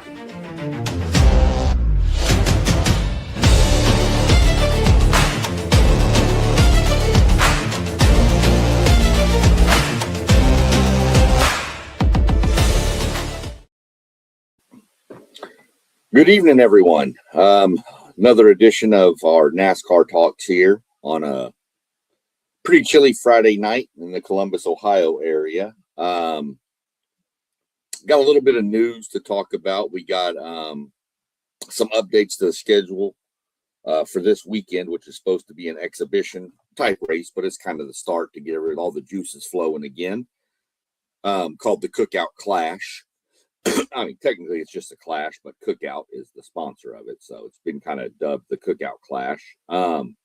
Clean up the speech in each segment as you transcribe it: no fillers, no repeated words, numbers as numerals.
Good evening, everyone. Another edition of our NASCAR Talks here on a pretty chilly Friday night in the Columbus, Ohio area. Got a little bit of news to talk about. We got some updates to the schedule for this weekend, which is supposed to be an exhibition type race, but it's kind of the start to get all the juices flowing again, called the Cookout Clash. I mean, technically it's just a clash, but Cookout is the sponsor of it. So it's been kind of dubbed the Cookout Clash. Got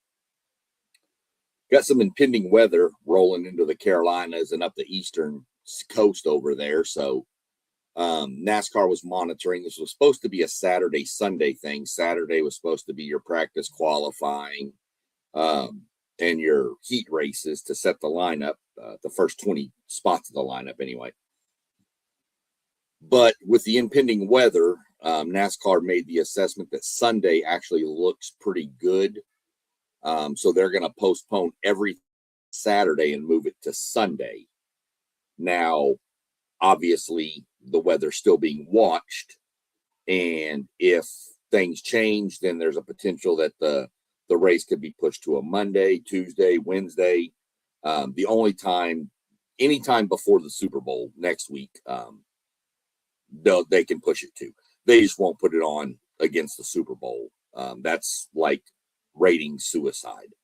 some impending weather rolling into the Carolinas and up the eastern coast over there. So NASCAR was monitoring. This was supposed to be a Saturday, Sunday thing. Saturday was supposed to be your practice qualifying and your heat races to set the lineup, the first 20 spots of the lineup anyway. But with the impending weather, NASCAR made the assessment that Sunday actually looks pretty good. So they're going to postpone every Saturday and move it to Sunday. Now, obviously, the weather's still being watched. And if things change, then there's a potential that the race could be pushed to a Monday, Tuesday, Wednesday. The only time, anytime before the Super Bowl next week, they can push it to. They just won't put it on against the Super Bowl. That's like rating suicide.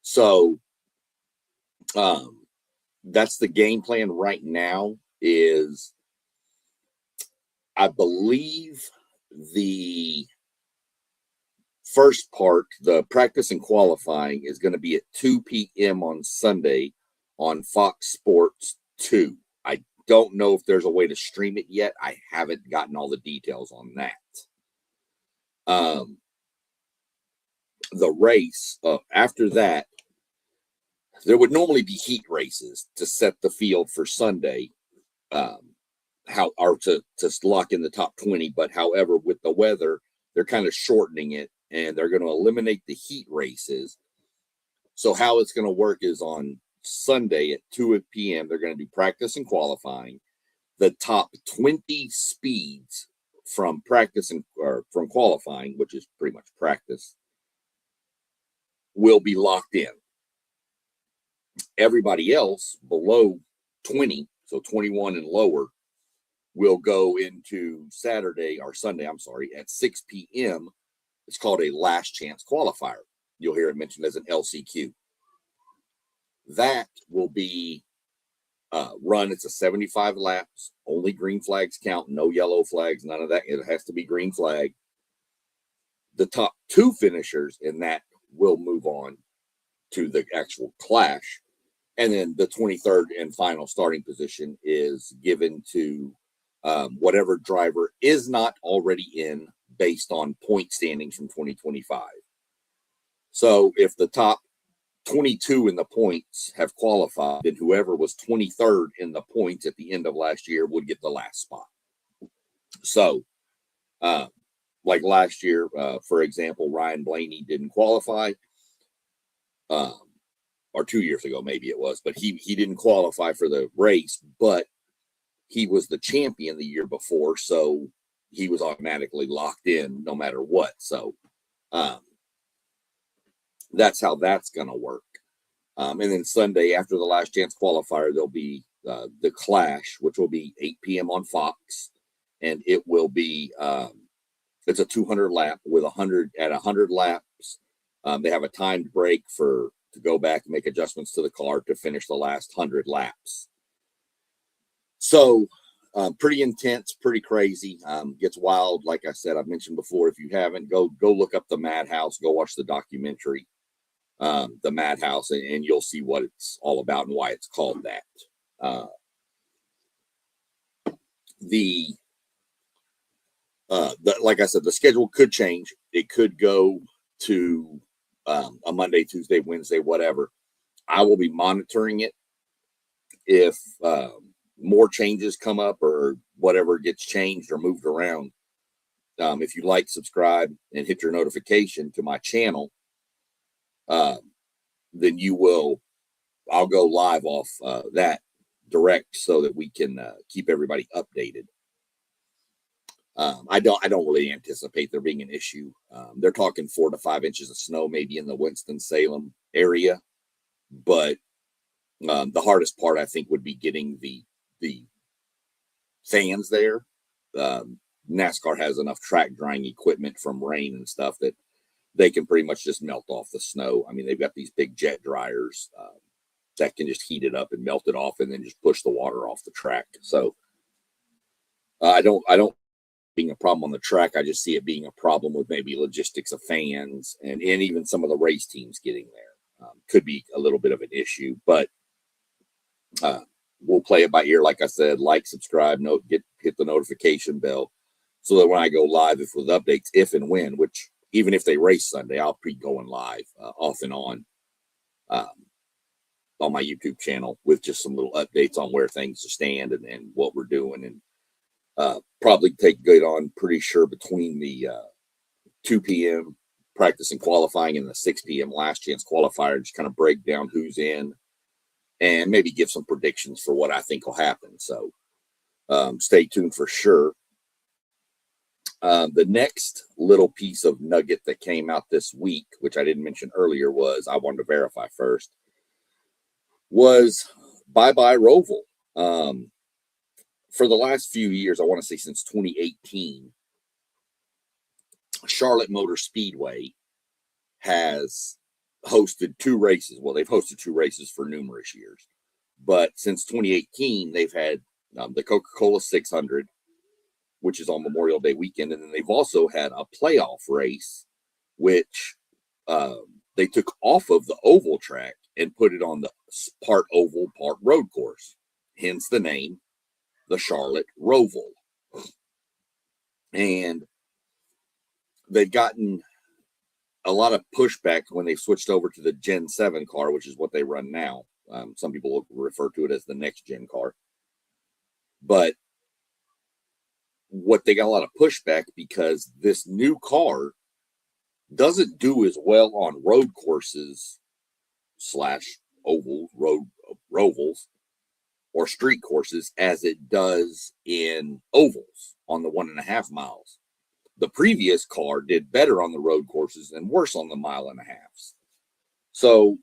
So that's the game plan right now. Is I believe the first part, the practice and qualifying, is going to be at 2 p.m. on Sunday on Fox Sports 2. I don't know if there's a way to stream it yet. I haven't gotten all the details on that. The race, after that, there would normally be heat races to set the field for Sunday, to lock in the top 20. But however, with the weather, they're kind of shortening it, and they're going to eliminate the heat races. So how it's going to work is on Sunday at 2 p.m. they're going to do practice and qualifying. The top 20 speeds from practice or from qualifying, which is pretty much practice, will be locked in. Everybody else below 20, so 21 and lower, will go into Sunday, at 6 p.m. It's called a last chance qualifier. You'll hear it mentioned as an LCQ. That will be run. It's a 75 laps, only green flags count, no yellow flags, none of that. It has to be green flag. The top 2 finishers in that will move on to the actual clash. And then the 23rd and final starting position is given to whatever driver is not already in based on point standings from 2025. So if the top 22 in the points have qualified, then whoever was 23rd in the points at the end of last year would get the last spot. So, like last year, for example, Ryan Blaney didn't qualify, or 2 years ago, maybe it was, but he didn't qualify for the race, but he was the champion the year before, so he was automatically locked in no matter what. So, that's how that's going to work. And then Sunday, after the last chance qualifier, there'll be the clash, which will be 8 p.m. on Fox. And it will be, it's a 200 lap with 100 laps. They have a timed break to go back and make adjustments to the car to finish the last 100 laps. So pretty intense, pretty crazy. Gets wild. Like I said, I've mentioned before, if you haven't, go look up the Madhouse, go watch the documentary, the Madhouse, and you'll see what it's all about and why it's called that. Like I said, the schedule could change. It could go to a Monday, Tuesday, Wednesday, whatever. I will be monitoring it. If more changes come up or whatever gets changed or moved around, if you like, subscribe, and hit your notification to my channel, then I'll go live off that direct so that we can keep everybody updated. I don't really anticipate there being an issue. They're talking 4 to 5 inches of snow, maybe in the Winston-Salem area, but the hardest part, I think, would be getting the fans there. NASCAR has enough track drying equipment from rain and stuff that they can pretty much just melt off the snow. I mean, they've got these big jet dryers that can just heat it up and melt it off and then just push the water off the track. So I don't being a problem on the track. I just see it being a problem with maybe logistics of fans and even some of the race teams getting there. Could be a little bit of an issue, but we'll play it by ear. Like I said, like, subscribe, hit the notification bell so that when I go live, with updates, if and when, which even if they race Sunday, I'll be going live off and on my YouTube channel with just some little updates on where things stand and what we're doing, and probably take good on, pretty sure, between the 2 p.m. practice and qualifying and the 6 p.m. last chance qualifier, just kind of break down who's in and maybe give some predictions for what I think will happen. So stay tuned for sure. The next little piece of nugget that came out this week, which I didn't mention earlier, was I wanted to verify first, was bye-bye Roval. For the last few years, I want to say since 2018, Charlotte Motor Speedway has hosted 2 races. Well, they've hosted 2 races for numerous years, but since 2018, they've had the Coca-Cola 600, which is on Memorial Day weekend, and then they've also had a playoff race, which they took off of the oval track and put it on the part oval, part road course, hence the name, the Charlotte Roval. And they've gotten a lot of pushback when they switched over to the Gen 7 car, which is what they run now. Some people refer to it as the next gen car. But what they got a lot of pushback because this new car doesn't do as well on road courses / oval rovals or street courses as it does in ovals on the 1.5 miles. The previous car did better on the road courses and worse on the 1.5 miles. So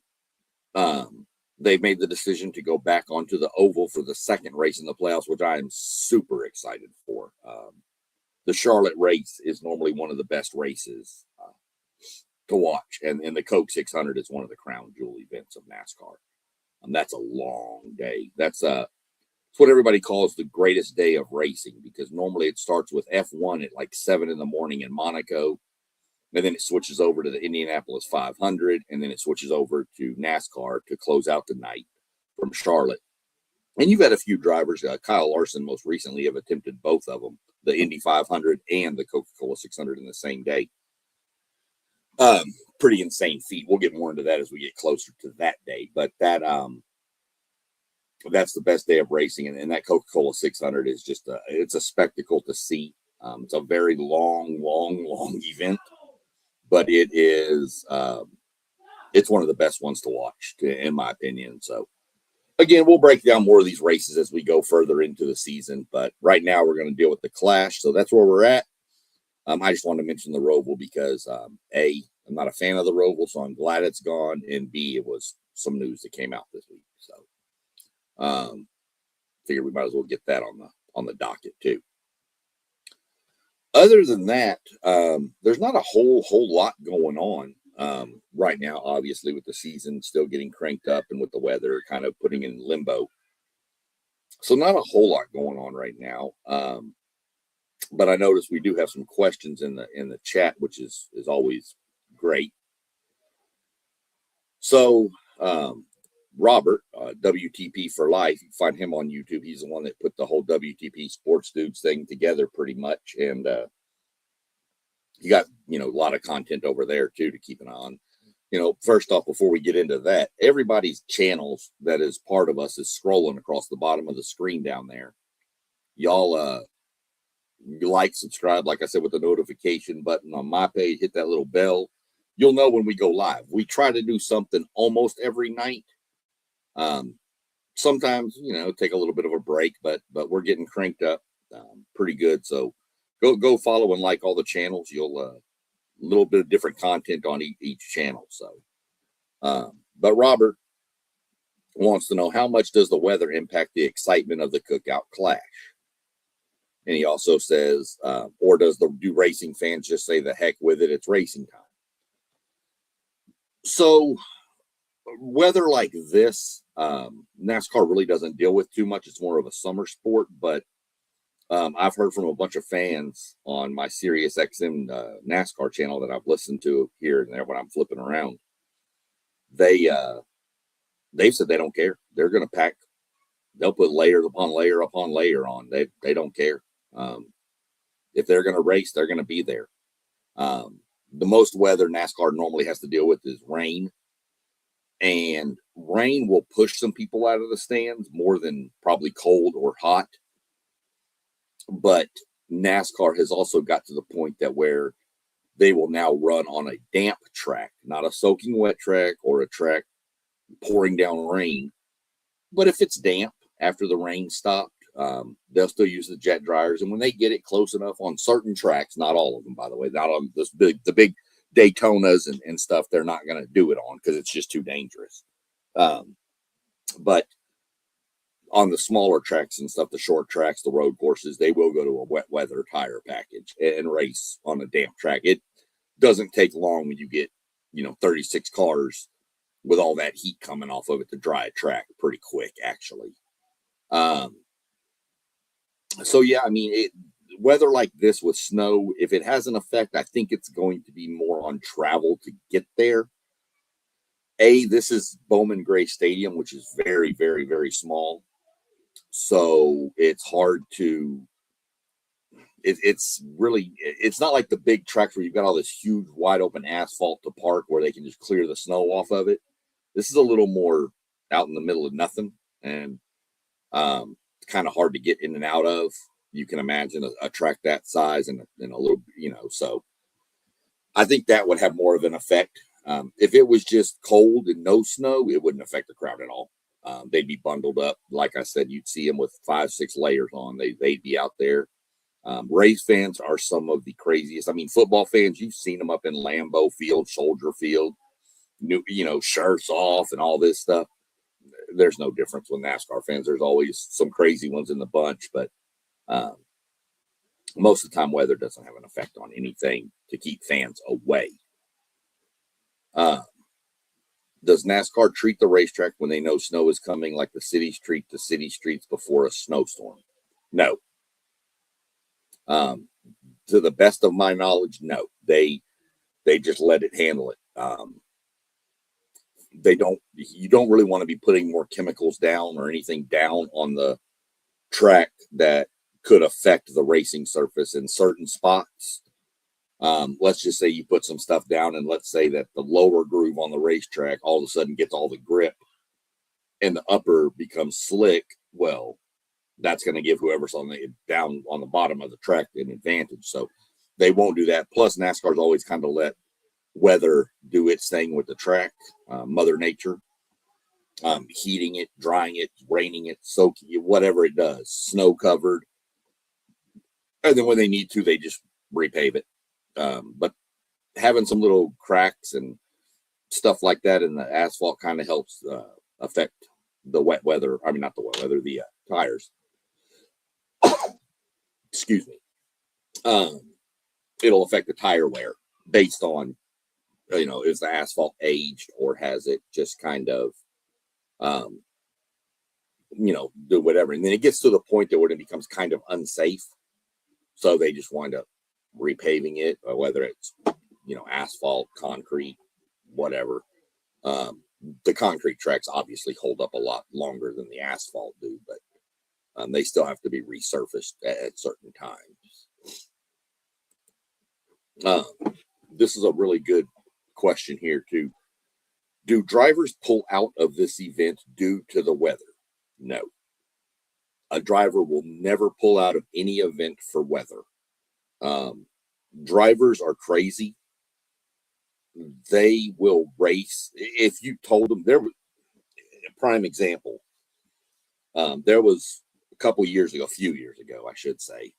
they've made the decision to go back onto the oval for the second race in the playoffs, which I am super excited for. The Charlotte race is normally one of the best races to watch, and the Coke 600 is one of the crown jewel events of NASCAR. That's a long day. That's what everybody calls the greatest day of racing, because normally it starts with F1 at like 7 in the morning in Monaco, and then it switches over to the Indianapolis 500, and then it switches over to NASCAR to close out the night from Charlotte. And you've had a few drivers, Kyle Larson most recently, have attempted both of them, the Indy 500 and the Coca-Cola 600 in the same day. Pretty insane feat. We'll get more into that as we get closer to that day. But that's the best day of racing, and that Coca-Cola 600 is just it's a spectacle to see. It's a very long event, but it is it's one of the best ones to watch, in my opinion. So again, we'll break down more of these races as we go further into the season, but right now we're going to deal with the Clash. So that's where we're at. I just wanted to mention the Roval because A, I'm not a fan of the Roval, so I'm glad it's gone, and B, it was some news that came out this week. So figure we might as well get that on the docket too. Other than that, there's not a whole lot going on right now, obviously, with the season still getting cranked up and with the weather kind of putting in limbo. So not a whole lot going on right now. But I noticed we do have some questions in the chat, which is always great. So Robert, WTP for Life, you can find him on YouTube. He's the one that put the whole WTP Sports Dudes thing together pretty much. And you got, a lot of content over there too to keep an eye on. First off, before we get into that, everybody's channels that is part of us is scrolling across the bottom of the screen down there. Y'all, like, subscribe, like I said, with the notification button on my page, hit that little bell. You'll know when we go live. We try to do something almost every night. Sometimes, take a little bit of a break, but we're getting cranked up pretty good. So go follow and like all the channels. You'll a little bit of different content on each channel. So, but Robert wants to know, how much does the weather impact the excitement of the Cookout Clash? And he also says, or do racing fans just say the heck with it, it's racing time? So weather like this, NASCAR really doesn't deal with too much. It's more of a summer sport, but I've heard from a bunch of fans on my Sirius XM NASCAR channel that I've listened to here and there when I'm flipping around. They've said they don't care. They're going to pack. They'll put layers upon layer upon layer on. They don't care. If they're going to race, they're going to be there. The most weather NASCAR normally has to deal with is rain. And rain will push some people out of the stands more than probably cold or hot. But NASCAR has also got to the point that where they will now run on a damp track, not a soaking wet track or a track pouring down rain. But if it's damp after the rain stopped, they'll still use the jet dryers. And when they get it close enough on certain tracks, not all of them, by the way, not on the big Daytonas and stuff, they're not going to do it on because it's just too dangerous. But on the smaller tracks and stuff, the short tracks, the road courses, they will go to a wet weather tire package and race on a damp track. It doesn't take long when you get, 36 cars with all that heat coming off of it to dry a track pretty quick, actually. So yeah, weather like this with snow, if it has an effect, I think it's going to be more on travel to get there. This is Bowman Gray Stadium, which is very, very, very small. So it's hard to, it's not like the big tracks where you've got all this huge wide open asphalt to park where they can just clear the snow off of it. This is a little more out in the middle of nothing and kind of hard to get in and out of. You can imagine a track that size and a little, so I think that would have more of an effect. If it was just cold and no snow, it wouldn't affect the crowd at all. They'd be bundled up. Like I said, you'd see them with 5-6 layers on. They'd be out there. Race fans are some of the craziest. Football fans, you've seen them up in Lambeau Field, Soldier Field, shirts off and all this stuff. There's no difference with NASCAR fans. There's always some crazy ones in the bunch, but most of the time weather doesn't have an effect on anything to keep fans away. Does NASCAR treat the racetrack when they know snow is coming like the cities treat the city streets before a snowstorm? No. To the best of my knowledge, no. They just let it handle it. You don't really want to be putting more chemicals down or anything down on the track that could affect the racing surface in certain spots. Let's just say you put some stuff down, and let's say that the lower groove on the racetrack all of a sudden gets all the grip and the upper becomes slick. Well, that's going to give whoever's down on the bottom of the track an advantage. So they won't do that. Plus, NASCAR's always kind of let weather do its thing with the track, Mother Nature, heating it, drying it, raining it, soaking it, whatever it does, snow covered. And then when they need to, they just repave it. But having some little cracks and stuff like that in the asphalt kind of helps affect the wet weather. Not the wet weather, the tires. Excuse me. It'll affect the tire wear based on, is the asphalt aged or has it just kind of, do whatever. And then it gets to the point that when it becomes kind of unsafe. So they just wind up repaving it, whether it's, asphalt, concrete, whatever. The concrete tracks obviously hold up a lot longer than the asphalt do, but they still have to be resurfaced at certain times. This is a really good question here too. Do drivers pull out of this event due to the weather? No. A driver will never pull out of any event for weather. Drivers are crazy. They will race. If you told them, there was a prime example. There was a few years ago, I should say,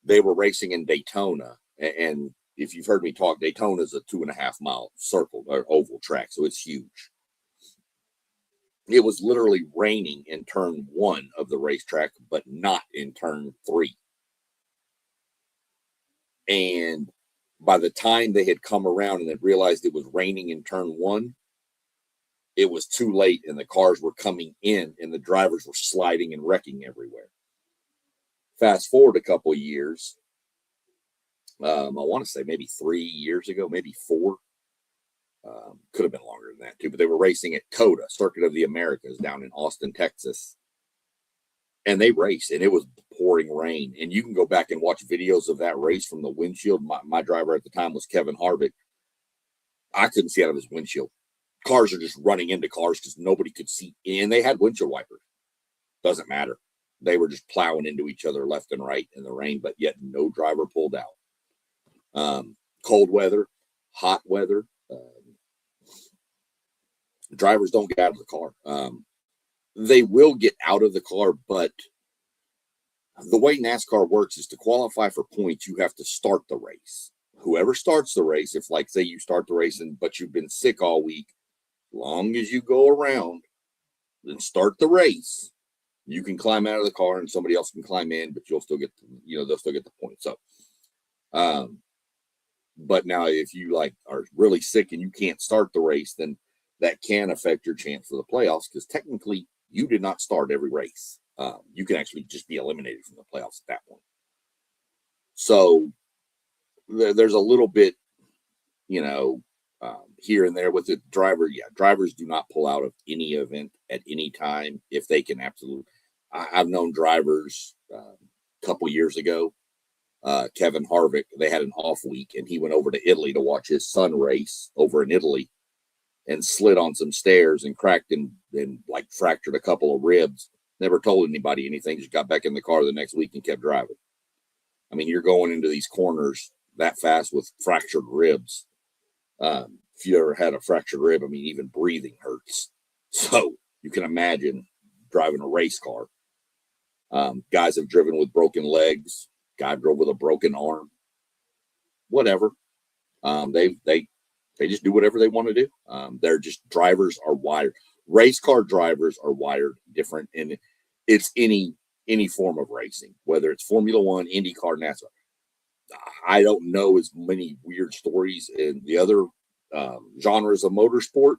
they were racing in Daytona. And if you've heard me talk, Daytona is a 2.5 mile circle or oval track. So it's huge. It was literally raining in turn 1 of the racetrack, but not in turn 3. And by the time they had come around and had realized it was raining in turn 1, it was too late, and the cars were coming in and the drivers were sliding and wrecking everywhere. Fast forward a couple of years, I want to say maybe 3 years ago, maybe 4. Could have been longer than that too, but they were racing at COTA, Circuit of the Americas, down in Austin, Texas. And they raced, and it was pouring rain. And you can go back and watch videos of that race from the windshield. My driver at the time was Kevin Harvick. I couldn't see out of his windshield. Cars are just running into cars because nobody could see. And they had windshield wipers. Doesn't matter. They were just plowing into each other left and right in the rain, but yet no driver pulled out. Cold weather, hot weather. Drivers don't get out of the car. They will get out of the car, but the way NASCAR works is to qualify for points, you have to start the race. Whoever starts the race, if like say you start the race but you've been sick all week, long as you go around and start the race, you can climb out of the car and somebody else can climb in, but you'll still get, they'll still get the points. So, but now if you like are really sick and you can't start the race, then that can affect your chance for the playoffs because technically you did not start every race. You can actually just be eliminated from the playoffs at that point. So there's a little bit, here and there with the driver. Yeah, drivers do not pull out of any event at any time if they can absolutely. I've known drivers a couple years ago, Kevin Harvick, they had an off week and he went over to Italy to watch his son race over in Italy and slid on some stairs and cracked and like fractured a couple of ribs. Never told anybody anything. Just got back in the car the next week and kept driving. I mean, you're going into these corners that fast with fractured ribs. If you ever had a fractured rib, I mean, even breathing hurts. So you can imagine driving a race car. Guys have driven with broken legs. Guy drove with a broken arm. Whatever. They just do whatever they want to do. They're just drivers are wired. Race car drivers are wired different, and it's any form of racing, whether it's Formula One, IndyCar, NASCAR. I don't know as many weird stories in the other genres of motorsport,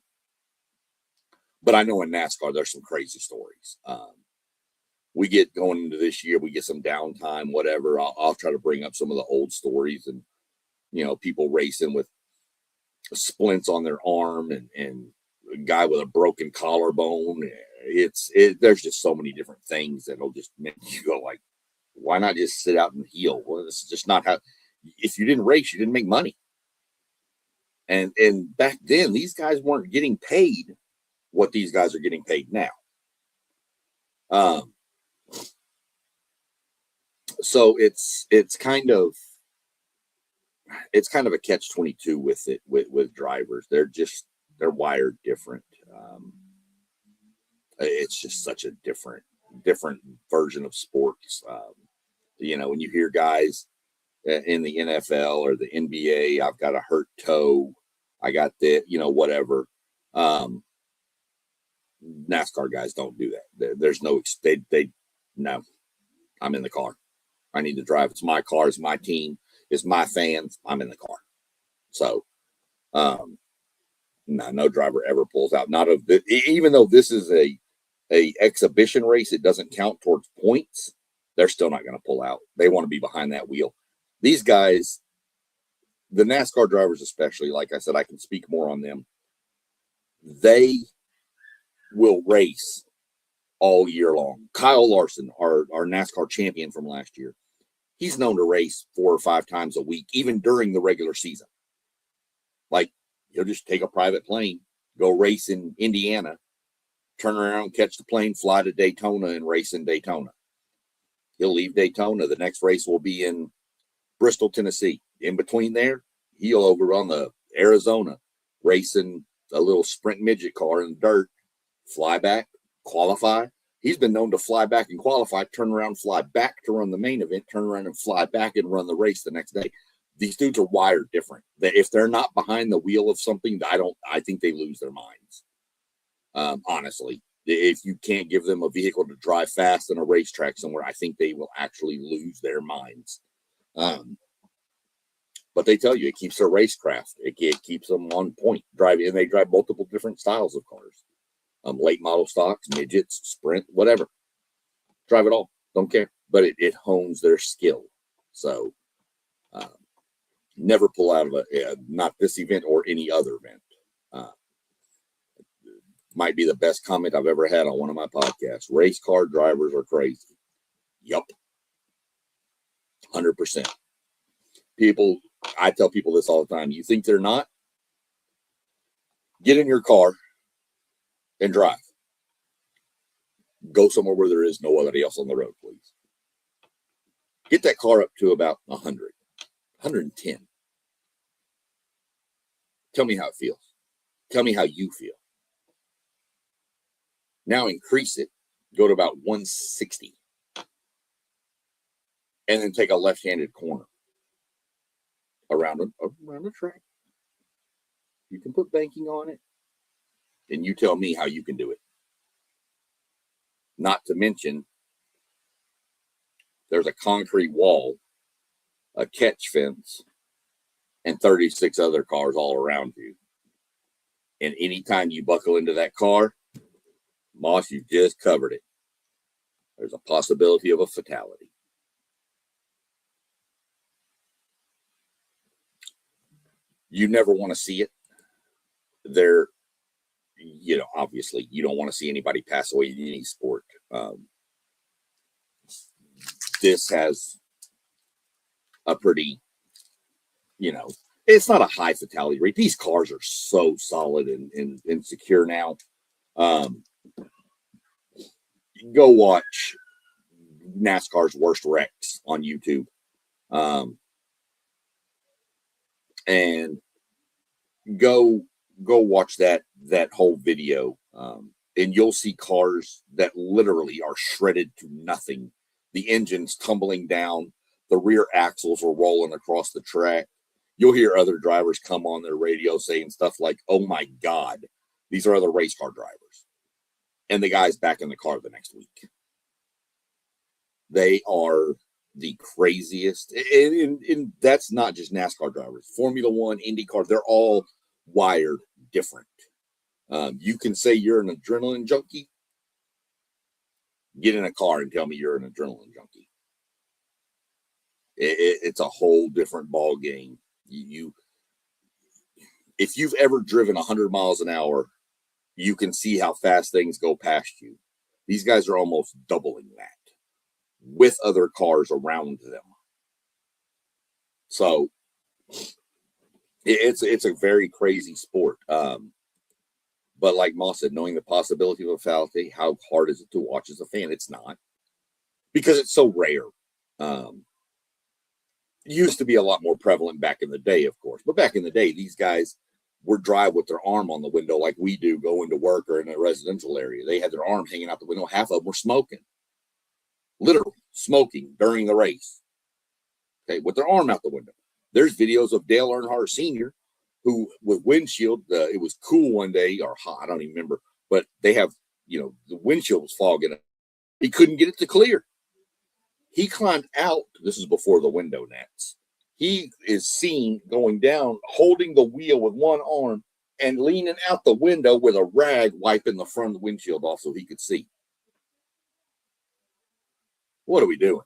but I know in NASCAR there's some crazy stories. We get going into this year, we get some downtime, whatever. I'll try to bring up some of the old stories and people racing with splints on their arm and a guy with a broken collarbone. There's just so many different things that'll just make you go like, why not just sit out and heal? Well, this is just not how. If you didn't race, you didn't make money. And back then, these guys weren't getting paid what these guys are getting paid now. So it's kind of a catch-22 with it with drivers. They're wired different. It's just such a different version of sports. When you hear guys in the NFL or the NBA, I've got a hurt toe, I got the, whatever. NASCAR guys don't do that. There's no, no, I'm in the car. I need to drive. It's my car. It's my team. It's my fans. I'm in the car. So, no driver ever pulls out. Not of the, even though this is a exhibition race, it doesn't count towards points. They're still not going to pull out. They want to be behind that wheel. These guys, the NASCAR drivers especially, like I said, I can speak more on them. They will race all year long. Kyle Larson, our NASCAR champion from last year, he's known to race 4 or 5 times a week, even during the regular season. Like, he'll just take a private plane, go race in Indiana, turn around, catch the plane, fly to Daytona, and race in Daytona. He'll leave Daytona. The next race will be in Bristol, Tennessee. In between there, he'll overrun the Arizona, racing a little sprint midget car in the dirt, fly back, qualify. He's been known to fly back and qualify, turn around, fly back to run the main event, turn around and fly back and run the race the next day. These dudes are wired different. If they're not behind the wheel of something, I think they lose their minds. Honestly, if you can't give them a vehicle to drive fast on a racetrack somewhere, I think they will actually lose their minds. But they tell you it keeps their racecraft. It keeps them on point driving, and they drive multiple different styles of cars. Late model stocks, midgets, sprint, whatever. Drive it all. Don't care. But it hones their skill. So never pull out of not this event or any other event. Might be the best comment I've ever had on one of my podcasts. Race car drivers are crazy. Yup. 100%. People, I tell people this all the time. You think they're not? Get in your car and drive. Go somewhere where there is nobody else on the road, please. Get that car up to about 100, 110. Tell me how it feels. Tell me how you feel. Now increase it. Go to about 160. And then take a left-handed corner around the track. You can put banking on it. And you tell me how you can do it. Not to mention, there's a concrete wall, a catch fence, and 36 other cars all around you. And anytime you buckle into that car, Moss, you just covered it. There's a possibility of a fatality. You never want to see it. There, obviously, you don't want to see anybody pass away in any sport. This has a pretty, it's not a high fatality rate. These cars are so solid and secure now. Go watch NASCAR's worst wrecks on YouTube. And go watch that whole video. And you'll see cars that literally are shredded to nothing. The engine's tumbling down. The rear axles are rolling across the track. You'll hear other drivers come on their radio saying stuff like, "Oh my God, these are other race car drivers." And the guy's back in the car the next week. They are the craziest. And that's not just NASCAR drivers. Formula One, IndyCar, they're all wired different. You can say you're an adrenaline junkie. Get in a car and tell me you're an adrenaline junkie. It's a whole different ball game. If you've ever driven 100 miles an hour, you can see how fast things go past you. These guys are almost doubling that with other cars around them. So it's a very crazy sport. But like Moss said, knowing the possibility of a fatality, how hard is it to watch as a fan? It's not, because it's so rare. Used to be a lot more prevalent back in the day, of course. But back in the day, these guys would drive with their arm on the window like we do going to work or in a residential area. They had their arm hanging out the window. Half of them were smoking. Literally smoking during the race. Okay, with their arm out the window. There's videos of Dale Earnhardt Sr., who with windshield, it was cool one day, or hot, I don't even remember, but they have, the windshield was fogging. He couldn't get it to clear. He climbed out. This is before the window nets. He is seen going down, holding the wheel with one arm and leaning out the window with a rag wiping the front of the windshield off so he could see. What are we doing?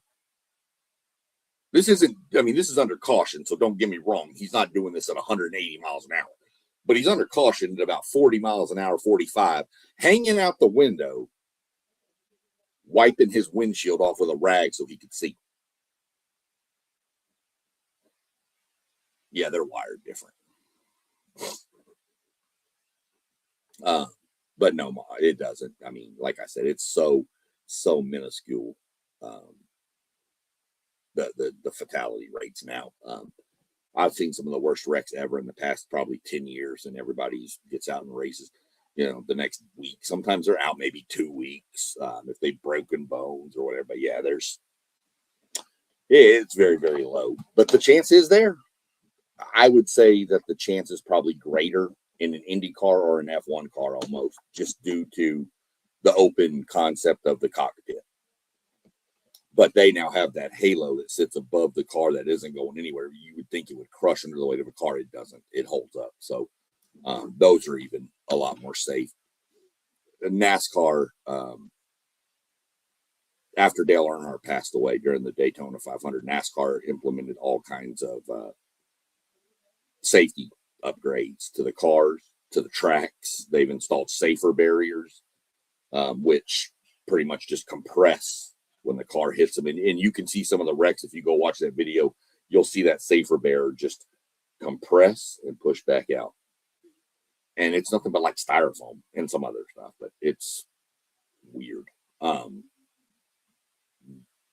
This is under caution, so don't get me wrong. He's not doing this at 180 miles an hour, but he's under caution at about 40 miles an hour, 45, hanging out the window, wiping his windshield off with a rag so he could see. Yeah, they're wired different. Uh, but no, it doesn't. I mean, like I said, it's so minuscule. Um, the fatality rates now. I've seen some of the worst wrecks ever in the past probably 10 years, and everybody gets out and races, the next week. Sometimes they're out maybe 2 weeks if they've broken bones or whatever. But yeah, it's very, very low. But the chance is there. I would say that the chance is probably greater in an Indy car or an F1 car almost, just due to the open concept of the cockpit. But they now have that halo that sits above the car that isn't going anywhere. You would think it would crush under the weight of a car. It doesn't. It holds up. So those are even a lot more safe. NASCAR, after Dale Earnhardt passed away during the Daytona 500, NASCAR implemented all kinds of safety upgrades to the cars, to the tracks. They've installed safer barriers, which pretty much just compress when the car hits them. And you can see some of the wrecks. If you go watch that video, you'll see that safer barrier just compress and push back out. And it's nothing but like styrofoam and some other stuff, but it's weird.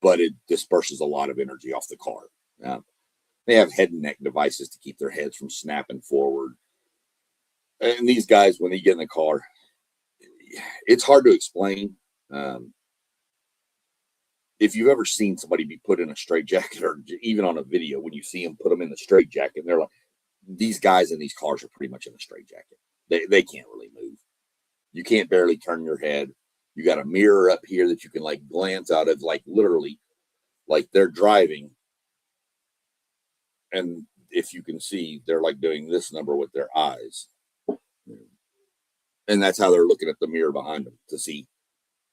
But it disperses a lot of energy off the car. They have head and neck devices to keep their heads from snapping forward. And these guys, when they get in the car, it's hard to explain. If you've ever seen somebody be put in a straitjacket, or even on a video, when you see them put them in the straitjacket, they're like, these guys in these cars are pretty much in a straitjacket. They can't really move. You can't barely turn your head. You got a mirror up here that you can like glance out of, like literally, like they're driving. And if you can see, they're like doing this number with their eyes. And that's how they're looking at the mirror behind them to see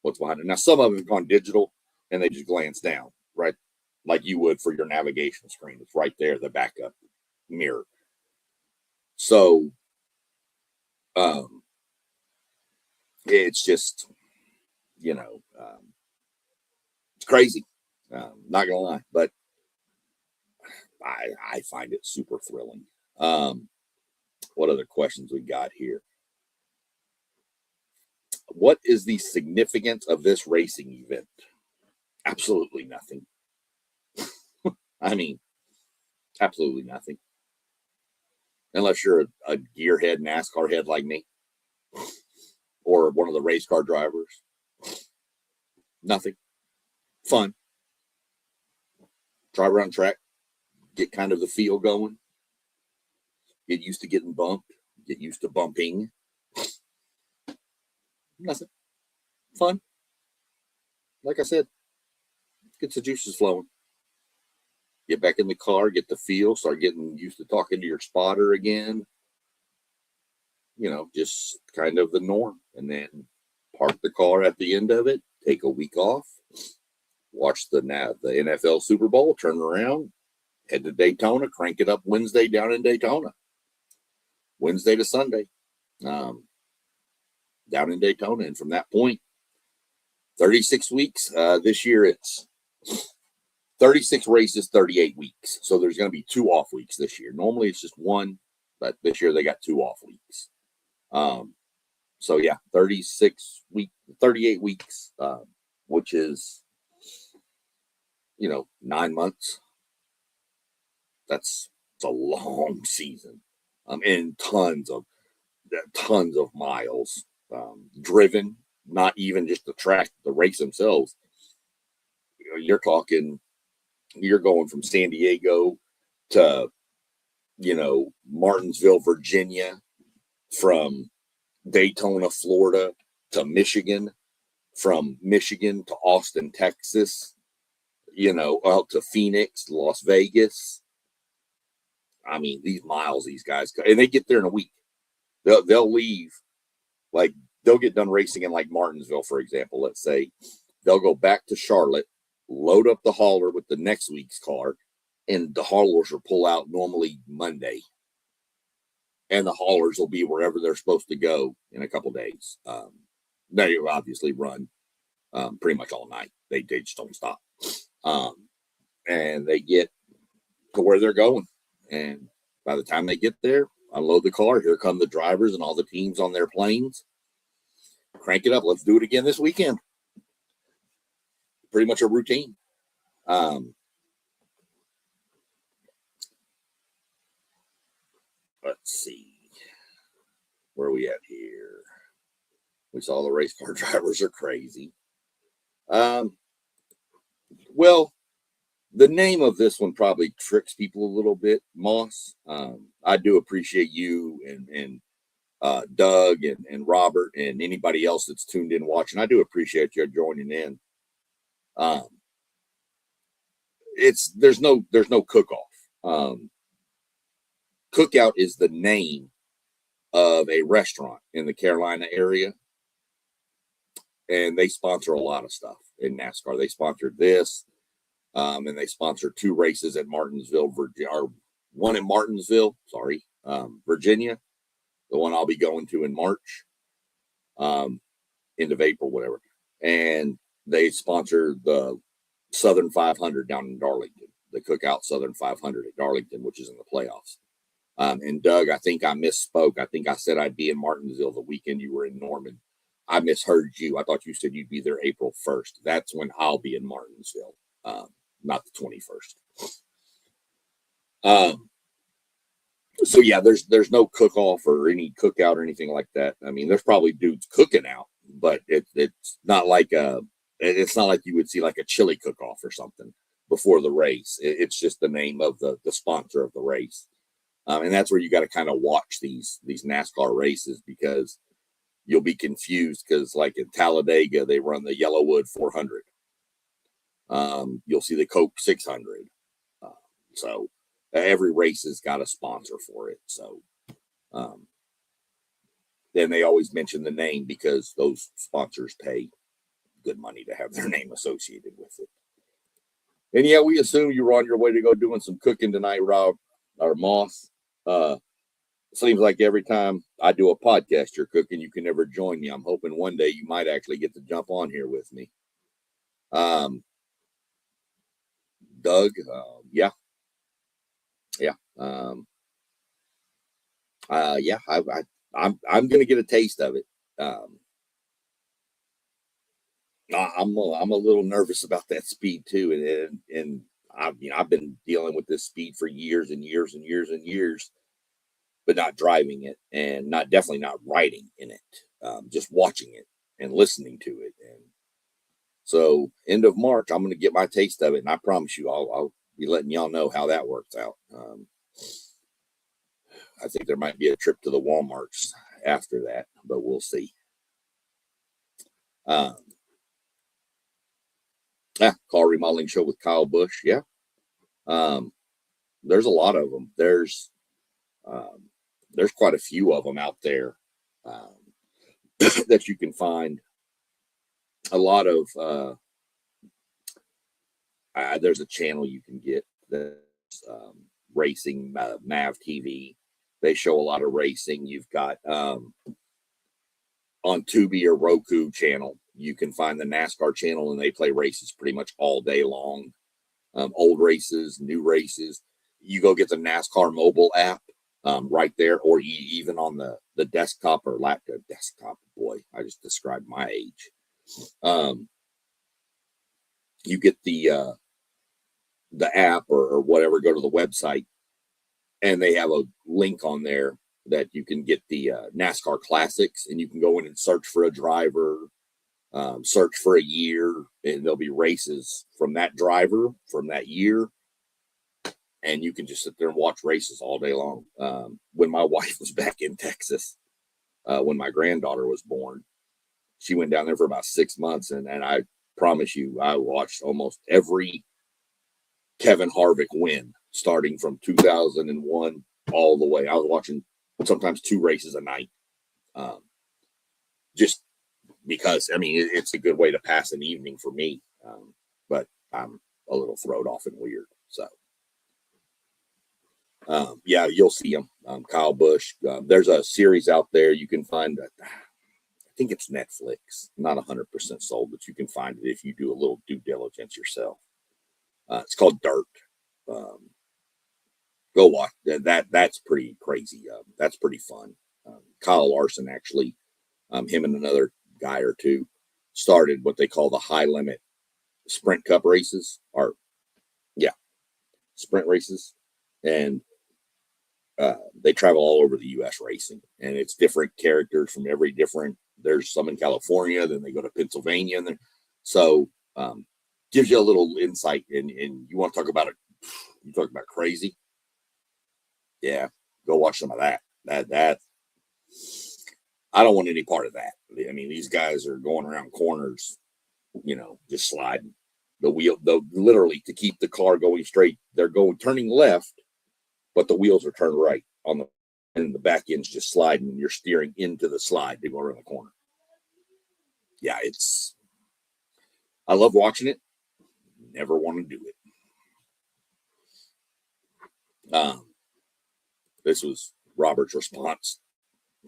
what's behind it. Now, some of them have gone digital and they just glance down, right? Like you would for your navigation screen. It's right there, the backup mirror. So, it's just, it's crazy. Not gonna lie, but I find it super thrilling. What other questions we got here? What is the significance of this racing event? Absolutely nothing. I mean, absolutely nothing. Unless you're a gearhead, NASCAR head like me, or one of the race car drivers. Nothing. Fun. Drive around track, get kind of the feel going, get used to getting bumped, get used to bumping. Nothing. Fun. Like I said, gets the juices flowing. Get back in the car, get the feel, start getting used to talking to your spotter again. Just kind of the norm. And then park the car at the end of it, take a week off, watch the NFL Super Bowl, turn around, head to Daytona, crank it up Wednesday down in Daytona. Wednesday to Sunday, down in Daytona. And from that point, 36 weeks. This year it's 36 races, 38 weeks. So there's going to be 2 off weeks this year. Normally it's just 1, but this year they got 2 off weeks. So yeah, 38 weeks, which is, 9 months. It's a long season. And tons of miles driven, not even just the track, the race themselves. You're going from San Diego to, Martinsville, Virginia, from Daytona, Florida to Michigan, from Michigan to Austin, Texas, out to Phoenix, Las Vegas. I mean, these miles, these guys, and they get there in a week. They'll leave, like they'll get done racing in like Martinsville, for example. Let's say they'll go back to Charlotte, load up the hauler with the next week's car, and the haulers will pull out normally Monday. And the haulers will be wherever they're supposed to go in a couple days. They obviously run pretty much all night. They just don't stop. And they get to where they're going. And by the time they get there, unload the car. Here come the drivers and all the teams on their planes. Crank it up. Let's do it again this weekend. Pretty much a routine. Let's see. Where are we at here? We saw the race car drivers are crazy. Well, the name of this one probably tricks people a little bit, Moss. I do appreciate you and Doug and Robert and anybody else that's tuned in watching. I do appreciate you joining in. There's no cook off. Cookout is the name of a restaurant in the Carolina area, and they sponsor a lot of stuff in NASCAR. They sponsored this, and they sponsor 2 races at Martinsville, Virginia, or one in Martinsville, Virginia, the one I'll be going to in March, end of April, whatever. And they sponsor the Southern 500 down in Darlington, the Cookout Southern 500 at Darlington, which is in the playoffs. And Doug, I think I misspoke. I think I said I'd be in Martinsville the weekend you were in Norman. I misheard you. I thought you said you'd be there April 1st. That's when I'll be in Martinsville, not the 21st. So yeah, there's no cook off or any cookout or anything like that. I mean, there's probably dudes cooking out, but it's not like you would see like a chili cook off or something before the race. It's just the name of the sponsor of the race. And that's where you got to kind of watch these NASCAR races, because you'll be confused, because like in Talladega, they run the Yellowwood 400. You'll see the Coke 600. So every race has got a sponsor for it. So then they always mention the name, because those sponsors pay good money to have their name associated with it. And yeah, we assume you were on your way to go doing some cooking tonight, Rob or Moss. Seems like every time I do a podcast, you're cooking. You can never join me. I'm hoping one day you might actually get to jump on here with me. Doug, yeah. I'm gonna get a taste of it. I'm a little nervous about that speed too, and I've been dealing with this speed for years and years and years and years, but not driving it, and definitely not riding in it, just watching it and listening to it. And so end of March, I'm going to get my taste of it. And I promise you, I'll be letting y'all know how that works out. I think there might be a trip to the Walmarts after that, but we'll see. Car remodeling show with Kyle Busch. Yeah. There's a lot of them. There's quite a few of them out there that you can find. A lot of there's a channel you can get that's racing, Mav TV. They show a lot of racing. You've got on Tubi or Roku channel, you can find the NASCAR channel, and they play races pretty much all day long. Old races, new races. You go get the NASCAR mobile app right there, or even on the desktop or laptop. Desktop, boy, I just described my age. You get the app or whatever, go to the website, and they have a link on there that you can get the NASCAR Classics, and you can go in and search for a driver, search for a year, and there'll be races from that driver from that year, and you can just sit there and watch races all day long. When my wife was back in Texas, when my granddaughter was born, she went down there for about 6 months, and I promise you, I watched almost every Kevin Harvick win, starting from 2001 all the way. I was watching sometimes 2 races a night, just because, I mean, it's a good way to pass an evening for me, but I'm a little thrown off and weird. So, yeah, you'll see them. Kyle Busch. There's a series out there you can find. I think it's Netflix. Not 100% sold, but you can find it if you do a little due diligence yourself. It's called Dirt. Go watch that. That's pretty crazy. That's pretty fun. Kyle Larson actually, him and another guy or two started what they call the high limit sprint cup races, or yeah, sprint races, and they travel all over the U.S. racing, and it's different characters from every different. There's some in California, then they go to Pennsylvania, and then so gives you a little insight. And you want to talk about it? You talk about crazy, yeah. Go watch some of that. That I don't want any part of that. I mean, these guys are going around corners, just sliding the wheel, literally to keep the car going straight. They're turning left, but the wheels are turned right and the back end's just sliding, and you're steering into the slide to go around the corner. Yeah, I love watching it. Never want to do it. This was Robert's response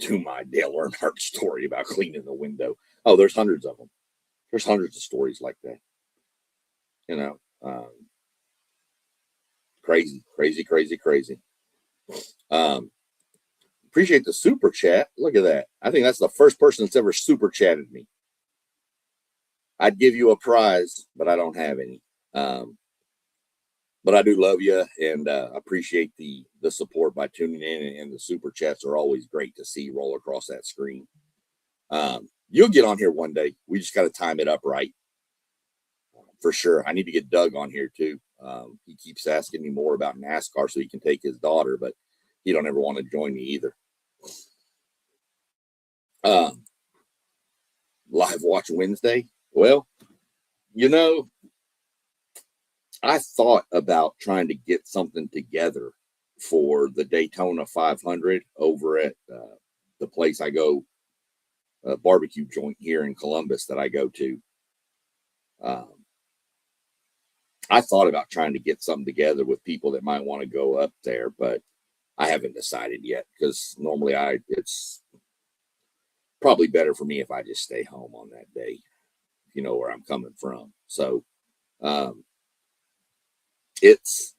to my Dale Earnhardt story about cleaning the window. Oh, there's hundreds of them. There's hundreds of stories like that. Crazy. Appreciate the super chat. Look at that. I think that's the first person that's ever super chatted me. I'd give you a prize, but I don't have any. But I do love you and appreciate the support by tuning in, and the super chats are always great to see roll across that screen. You'll get on here one day. We just got to time it up right. For sure. I need to get Doug on here too. He keeps asking me more about NASCAR so he can take his daughter, but he don't ever want to join me either. Live watch Wednesday. Well, I thought about trying to get something together for the Daytona 500 over at the place I go, barbecue joint here in Columbus that I go to. I thought about trying to get something together with people that might want to go up there, but I haven't decided yet, because normally it's probably better for me if I just stay home on that day, where I'm coming from. So it's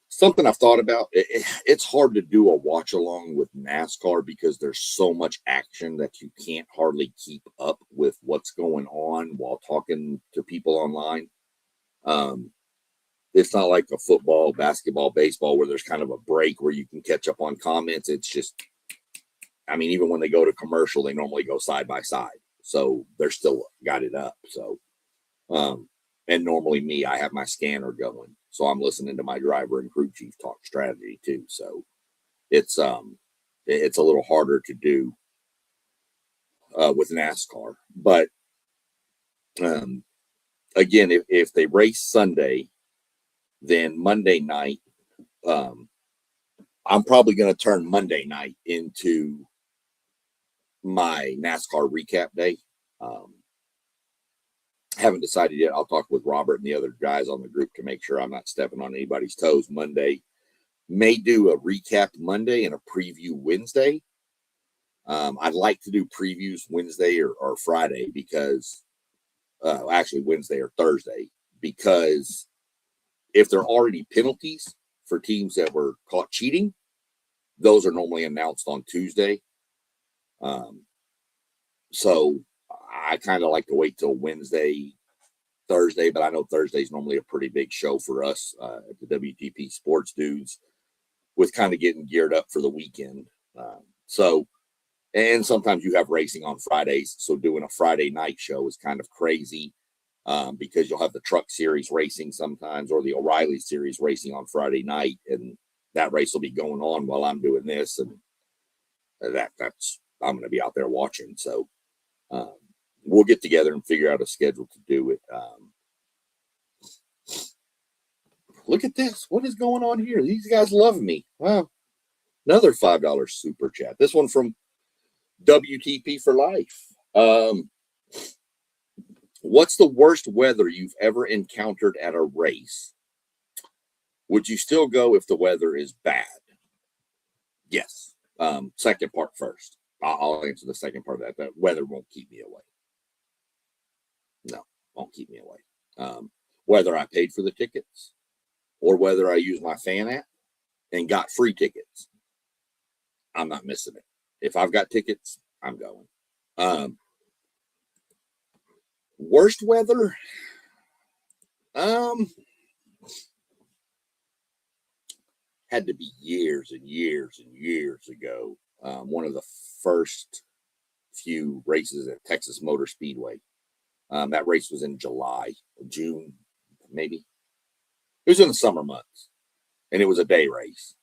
something I've thought about. It's hard to do a watch along with NASCAR because there's so much action that you can't hardly keep up with what's going on while talking to people online. It's not like a football, basketball, baseball where there's kind of a break where you can catch up on comments. It's just, even when they go to commercial, they normally go side by side. So they're still got it up. So, and normally I have my scanner going. So I'm listening to my driver and crew chief talk strategy too. So it's a little harder to do with NASCAR. But again, if they race Sunday, then Monday night, I'm probably going to turn Monday night into my NASCAR recap day. Haven't decided yet. I'll talk with Robert and the other guys on the group to make sure I'm not stepping on anybody's toes. Monday, may do a recap Monday and a preview Wednesday. I'd like to do previews Wednesday or Friday because actually Wednesday or Thursday, because if there are already penalties for teams that were caught cheating, those are normally announced on Tuesday. So I kind of like to wait till Wednesday, Thursday, but I know Thursday's normally a pretty big show for us at the WTP Sports Dudes, with kind of getting geared up for the weekend. And sometimes you have racing on Fridays, so doing a Friday night show is kind of crazy because you'll have the Truck Series racing sometimes, or the O'Reilly Series racing on Friday night, and that race will be going on while I'm doing this, and that's I'm going to be out there watching. So we'll get together and figure out a schedule to do it. Look at this. What is going on here? These guys love me. Wow. Another $5 super chat. This one from WTP for Life. What's the worst weather you've ever encountered at a race? Would you still go if the weather is bad? Yes. Second part first. I'll answer the second part of that. That weather won't keep me away. No, won't keep me away. Whether I paid for the tickets or whether I use my fan app, and got free tickets, I'm not missing it. If I've got tickets, I'm going. Worst weather, had to be years and years and years ago. One of the first few races at Texas Motor Speedway. That race was in July, June, maybe. It was in the summer months, and it was a day race,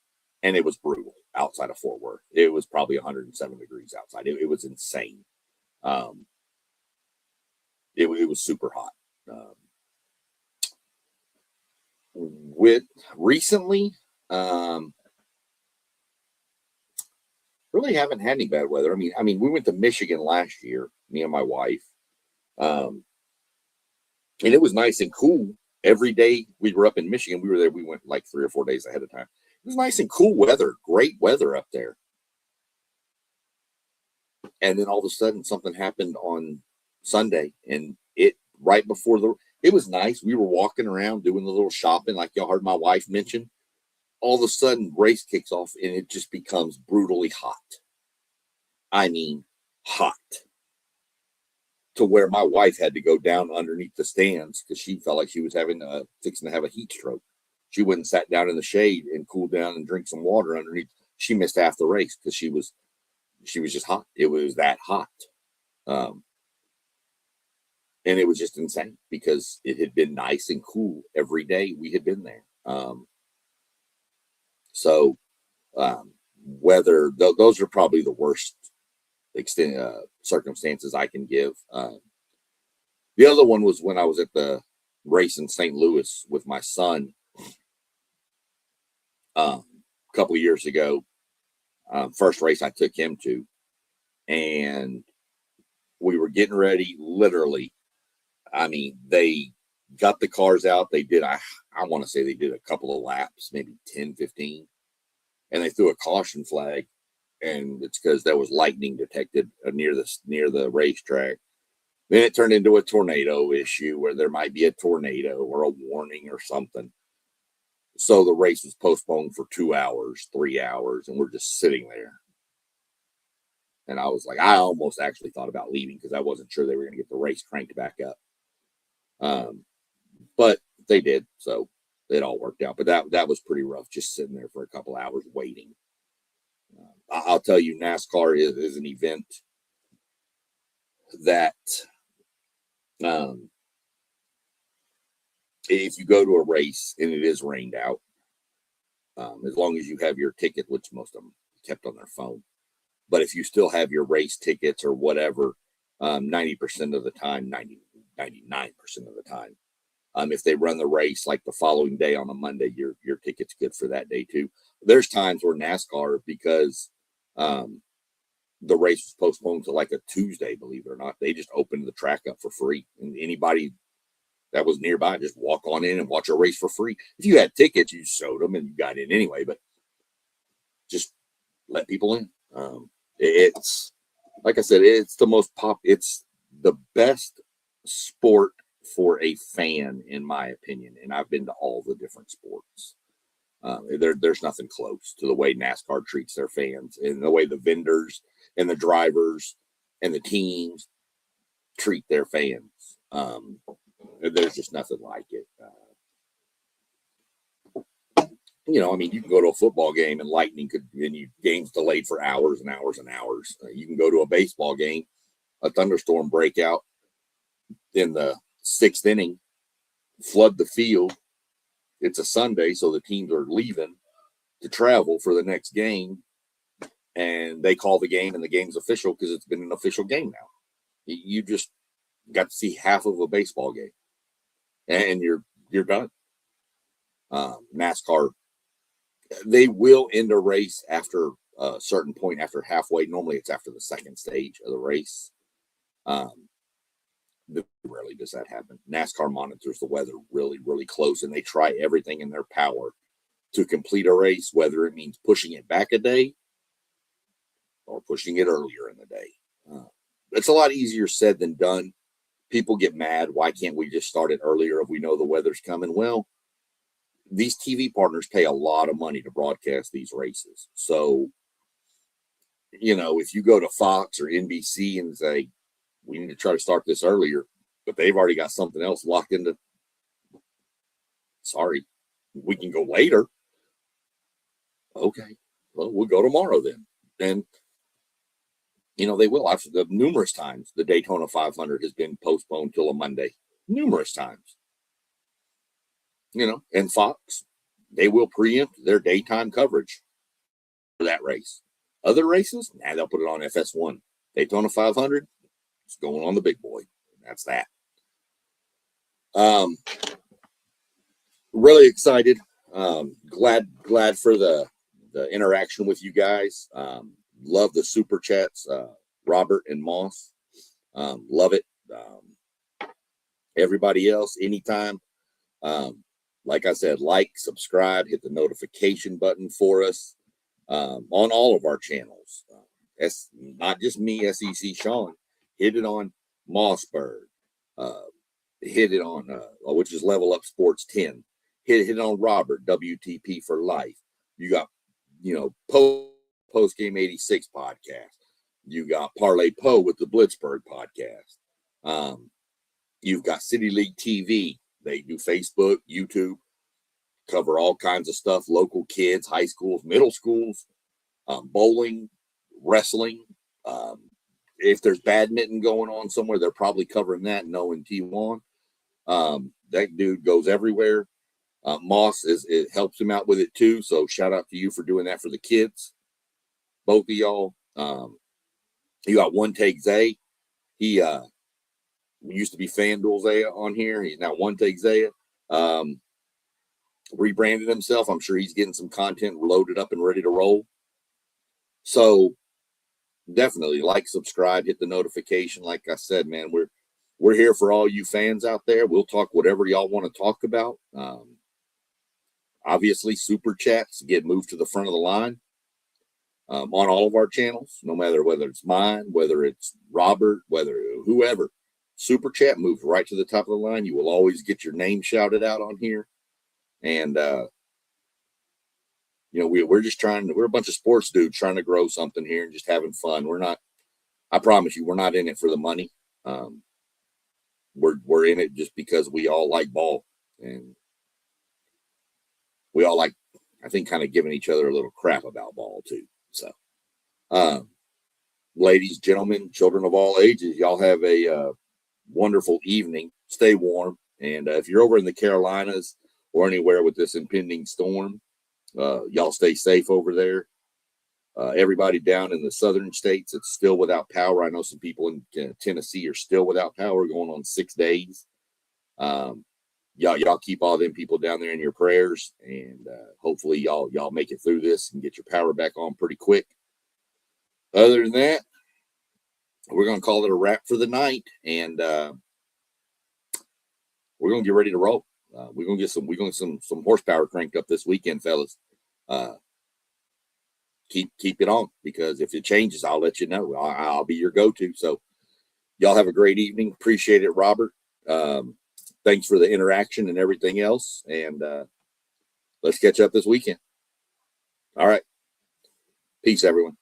and it was brutal outside of Fort Worth. It was probably 107 degrees outside. It was insane. It was super hot. With recently, really haven't had any bad weather. I mean, we went to Michigan last year, me and my wife, and it was nice and cool. Every day we were up in Michigan, we were there. We went like 3 or 4 days ahead of time. It was nice and cool weather, great weather up there. And then all of a sudden, something happened on Sunday, and it was nice. We were walking around doing a little shopping, like y'all heard my wife mention. All of a sudden, race kicks off, and it just becomes brutally hot. I mean, hot. To where my wife had to go down underneath the stands because she felt like she was fixing to have a heat stroke. She went and sat down in the shade and cooled down and drink some water underneath. She missed half the race because she was just hot. It was that hot. And it was just insane because it had been nice and cool every day we had been there. Weather, those are probably the worst circumstances I can give. The other one was when I was at the race in St. Louis with my son a couple of years ago. First race I took him to, and we were getting ready. Literally, I mean, they got the cars out. They did, I want to say they did a couple of laps, maybe 10, 15, and they threw a caution flag. And it's because there was lightning detected near the racetrack. Then it turned into a tornado issue where there might be a tornado or a warning or something. So the race was postponed for 2 hours, 3 hours, and we're just sitting there. And I was like, I almost actually thought about leaving because I wasn't sure they were going to get the race cranked back up. But they did, so it all worked out. But that was pretty rough, just sitting there for a couple hours waiting. I'll tell you, NASCAR is an event that if you go to a race and it is rained out, as long as you have your ticket, which most of them kept on their phone, but if you still have your race tickets or whatever, 90% of the time, 99% of the time, if they run the race like the following day on a Monday, your ticket's good for that day too. There's times where NASCAR, because the race was postponed to like a Tuesday, believe it or not, they just opened the track up for free, and anybody that was nearby just walk on in and watch a race for free. If you had tickets, you showed them and you got in anyway, but just let people in. It's like I said, it's it's the best sport for a fan, in my opinion. And I've been to all the different sports. There's nothing close to the way NASCAR treats their fans and the way the vendors and the drivers and the teams treat their fans. There's just nothing like it. I mean, you can go to a football game and games delayed for hours and hours and hours. You can go to a baseball game, a thunderstorm breakout in the 6th inning, flood the field. It's a Sunday, so the teams are leaving to travel for the next game, and they call the game, and the game's official because it's been an official game now. You just got to see half of a baseball game, and you're done. NASCAR, they will end a race after a certain point, after halfway. Normally, it's after the second stage of the race. Rarely does that happen. NASCAR monitors the weather really, really close, and they try everything in their power to complete a race, whether it means pushing it back a day or pushing it earlier in the day. It's a lot easier said than done. People get mad. Why can't we just start it earlier if we know the weather's coming? Well, these TV partners pay a lot of money to broadcast these races. So, if you go to Fox or NBC and say, we need to try to start this earlier, but they've already got something else locked into, sorry, we can go later. Okay, well, we'll go tomorrow then. And, they will. I've numerous times the Daytona 500 has been postponed till a Monday. Numerous times. And Fox, they will preempt their daytime coverage for that race. Other races, they'll put it on FS1. Daytona 500, it's going on the big boy. That's that. Really excited. Glad for the interaction with you guys. Love the super chats, Robert and Moss. Love it. Everybody else, anytime. Like I said, subscribe, hit the notification button for us on all of our channels. That's not just me, SEC Sean. Hit it on Mossberg. Hit it on, which is Level Up Sports 10. Hit it on Robert, WTP for Life. You got, Post Game 86 podcast. You got Parlay Poe with the Blitzburg podcast. You've got City League TV. They do Facebook, YouTube, cover all kinds of stuff, local kids, high schools, middle schools, bowling, wrestling. If there's badminton going on somewhere, they're probably covering that. Knowing T1, that dude goes everywhere. Moss it helps him out with it too. So shout out to you for doing that for the kids, both of y'all. You got One Take Zay. He used to be FanDuel Zaya on here. He's now One Take Zaya. Rebranded himself. I'm sure he's getting some content loaded up and ready to roll. So definitely subscribe, hit the notification. Like I said, man, we're here for all you fans out there. We'll talk whatever y'all want to talk about. Obviously, super chats get moved to the front of the line on all of our channels, no matter whether it's mine, whether it's Robert, whether whoever. Super chat moves right to the top of the line. You will always get your name shouted out on here. And, we're just we're a bunch of sports dudes trying to grow something here and just having fun. I promise you, we're not in it for the money. We're in it just because we all like ball, and we all like, I think, kind of giving each other a little crap about ball too. So, ladies, gentlemen, children of all ages, y'all have a wonderful evening. Stay warm. And if you're over in the Carolinas or anywhere with this impending storm, y'all stay safe over there. Everybody down in the southern states, it's still without power. I know some people in Tennessee are still without power, going on 6 days. Y'all keep all them people down there in your prayers, and hopefully y'all make it through this and get your power back on pretty quick. Other than that, we're going to call it a wrap for the night, and we're going to get ready to roll. We're going to get some horsepower cranked up this weekend, fellas. Keep it on, because if it changes, I'll let you know. I'll be your go-to. So y'all have a great evening. Appreciate it, Robert. Thanks for the interaction and everything else. And let's catch up this weekend. All right. Peace, everyone.